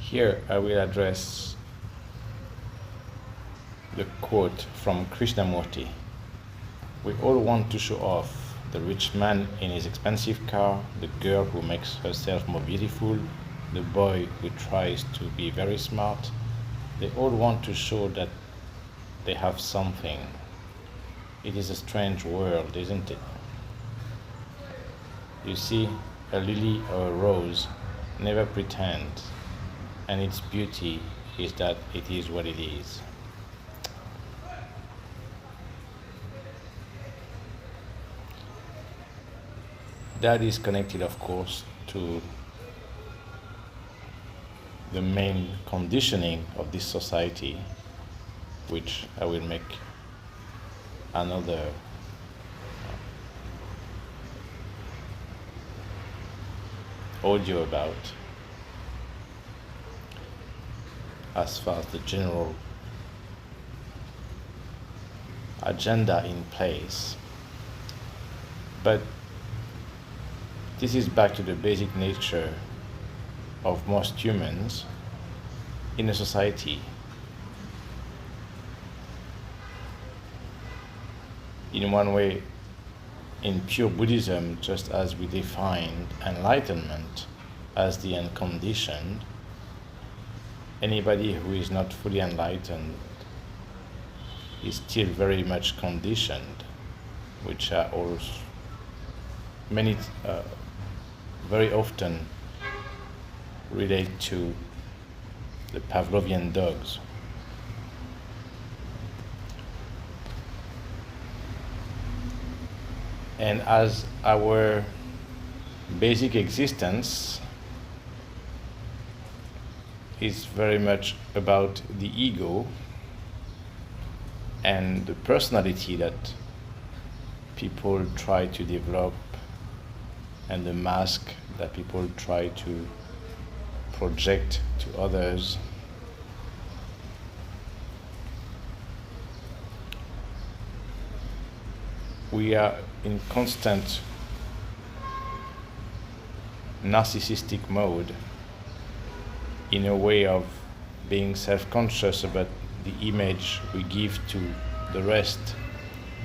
Here I will address the quote from Krishnamurti. We all want to show off: the rich man in his expensive car, the girl who makes herself more beautiful, the boy who tries to be very smart. They all want to show that they have something. It is a strange world, isn't it? You see, a lily or a rose never pretends, and its beauty is that it is what it is. That is connected, of course, to the main conditioning of this society, which I will make another audio about, as far as the general agenda in place. But this is back to the basic nature of most humans in a society. In one way, in pure Buddhism, just as we defined enlightenment as the unconditioned, anybody who is not fully enlightened is still very much conditioned, which are also very often relate to the Pavlovian dogs. And as our basic existence is very much about the ego and the personality that people try to develop and the mask that people try to project to others, we are in constant narcissistic mode, in a way of being self-conscious about the image we give to the rest,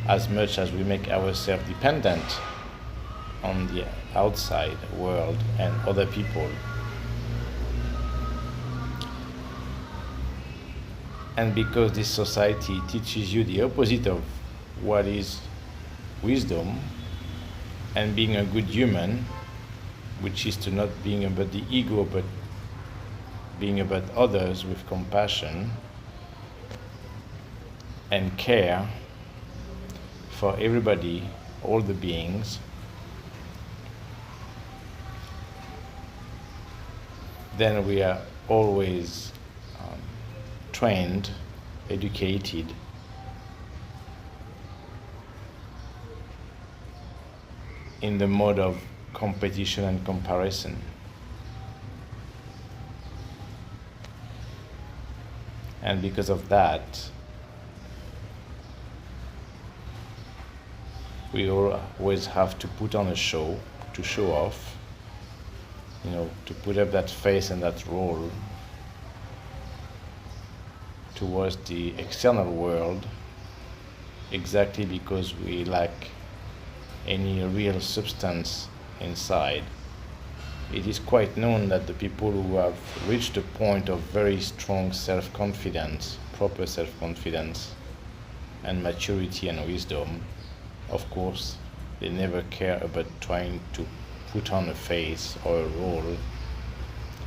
as much as we make ourselves dependent on the outside world and other people. And because this society teaches you the opposite of what is wisdom and being a good human, which is to not being about the ego but being about others with compassion and care for everybody, all the beings, then we are always trained, educated in the mode of competition and comparison. And because of that, we always have to put on a show, to show off, to put up that face and that role towards the external world, exactly because we lack any real substance inside. It is quite known that the people who have reached a point of very strong self-confidence, proper self-confidence and maturity and wisdom, of course, they never care about trying to put on a face or a role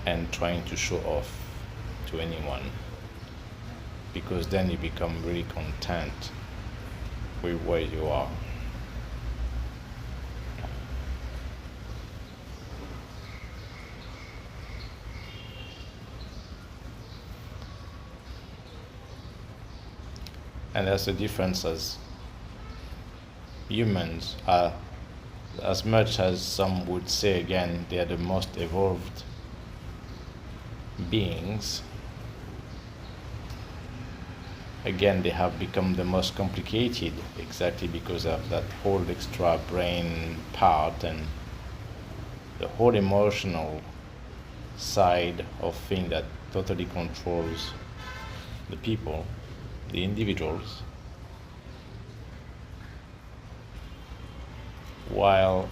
and trying to show off to anyone, because then you become really content with where you are. And that's the difference, as humans are, as much as some would say again, they are the most evolved beings. Again, they have become the most complicated, exactly because of that whole extra brain part and the whole emotional side of thing that totally controls the people, the individuals, while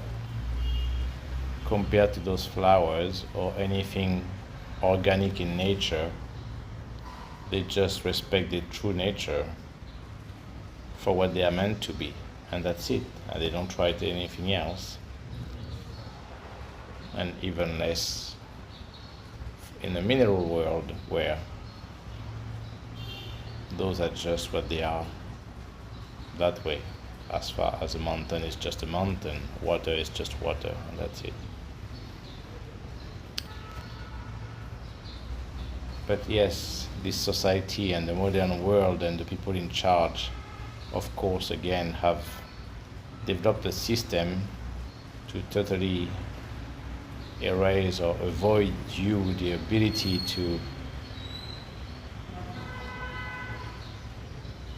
compared to those flowers or anything organic in nature, they just respect their true nature for what they are meant to be, and that's it. And they don't try to anything else, and even less in the mineral world, where those are just what they are that way. As far as a mountain is just a mountain, water is just water, and that's it. But yes, this society and the modern world and the people in charge, of course, again, have developed a system to totally erase or avoid you the ability to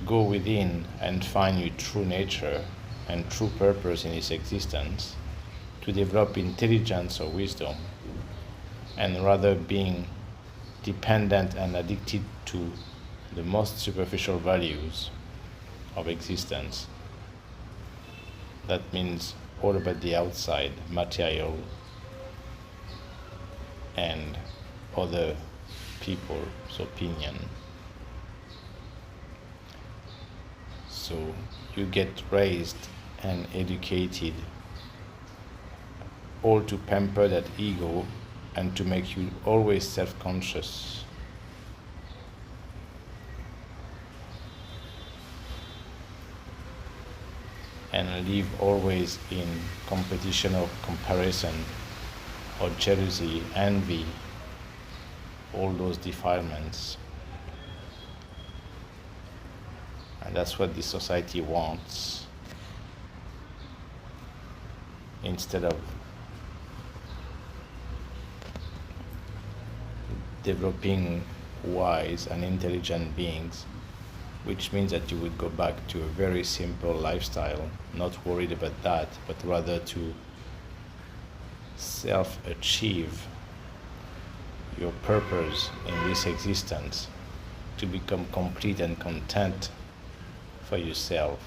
go within and find your true nature and true purpose in this existence, to develop intelligence or wisdom, and rather being dependent and addicted to the most superficial values of existence. That means all about the outside, material, and other people's opinion. So you get raised and educated all to pamper that ego and to make you always self-conscious. And live always in competition or comparison or jealousy, envy, all those defilements. And that's what this society wants, instead of developing wise and intelligent beings, which means that you would go back to a very simple lifestyle, not worried about that, but rather to self-achieve your purpose in this existence, to become complete and content for yourself.